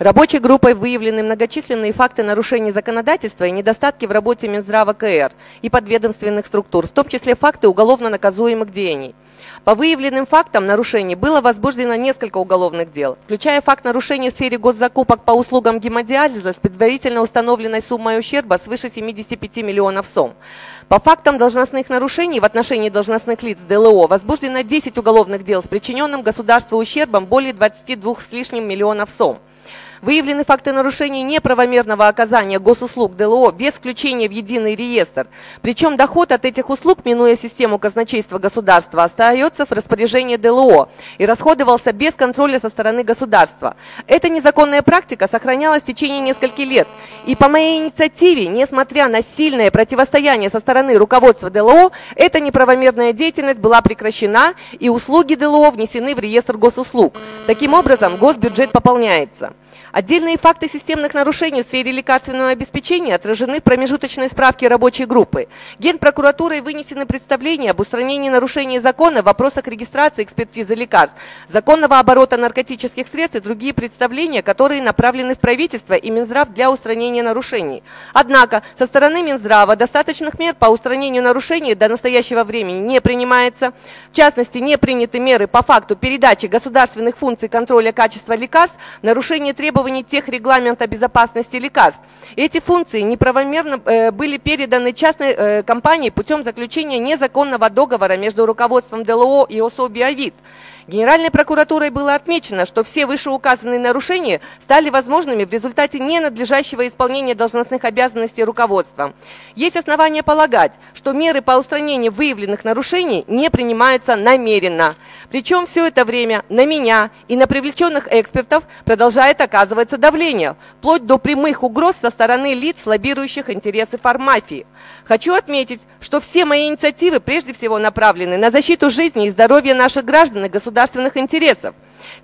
Рабочей группой выявлены многочисленные факты нарушений законодательства и недостатки в работе Минздрава КР и подведомственных структур, в том числе факты уголовно наказуемых деяний. По выявленным фактам нарушений было возбуждено несколько уголовных дел, включая факт нарушения в сфере госзакупок по услугам гемодиализа с предварительно установленной суммой ущерба свыше 75 миллионов сом. По фактам должностных нарушений в отношении должностных лиц ДЛО возбуждено 10 уголовных дел с причиненным государству ущербом более 22 с лишним миллионов сом. Выявлены факты нарушений неправомерного оказания госуслуг ДЛО без включения в единый реестр. Причем доход от этих услуг, минуя систему казначейства государства, остается в распоряжении ДЛО и расходовался без контроля со стороны государства. Эта незаконная практика сохранялась в течение нескольких лет. И по моей инициативе, несмотря на сильное противостояние со стороны руководства ДЛО, эта неправомерная деятельность была прекращена и услуги ДЛО внесены в реестр госуслуг. Таким образом, госбюджет пополняется. Отдельные факты системных нарушений в сфере лекарственного обеспечения отражены в промежуточной справке рабочей группы. Генпрокуратурой вынесены представления об устранении нарушений закона в вопросах регистрации экспертизы лекарств, законного оборота наркотических средств и другие представления, которые направлены в правительство и Минздрав для устранения нарушений. Однако со стороны Минздрава достаточных мер по устранению нарушений до настоящего времени не принимается. В частности, не приняты меры по факту передачи государственных функций контроля качества лекарств, нарушение требований тех регламента безопасности лекарств. Эти функции неправомерно были переданы частной компании путем заключения незаконного договора между руководством ДЛО и ОСО «Биовид». Генеральной прокуратурой было отмечено, что все вышеуказанные нарушения стали возможными в результате ненадлежащего исполнения должностных обязанностей руководства. Есть основания полагать, что меры по устранению выявленных нарушений не принимаются намеренно. Причем все это время на меня и на привлеченных экспертов продолжает оказываться давление, вплоть до прямых угроз со стороны лиц, лоббирующих интересы фармафии. Хочу отметить, что все мои инициативы прежде всего направлены на защиту жизни и здоровья наших граждан и государственных интересов.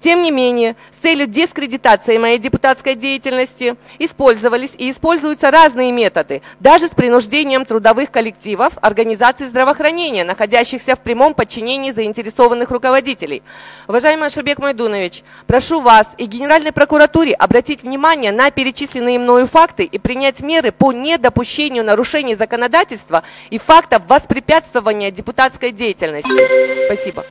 Тем не менее, с целью дискредитации моей депутатской деятельности использовались и используются разные методы, даже с принуждением трудовых коллективов, организаций здравоохранения, находящихся в прямом подчинении заинтересованных руководителей. Уважаемый Аширбек Майдунович, прошу вас и Генеральной прокуратуре обратить внимание на перечисленные мною факты и принять меры по недопущению нарушений законодательства и фактов воспрепятствования депутатской деятельности. Спасибо.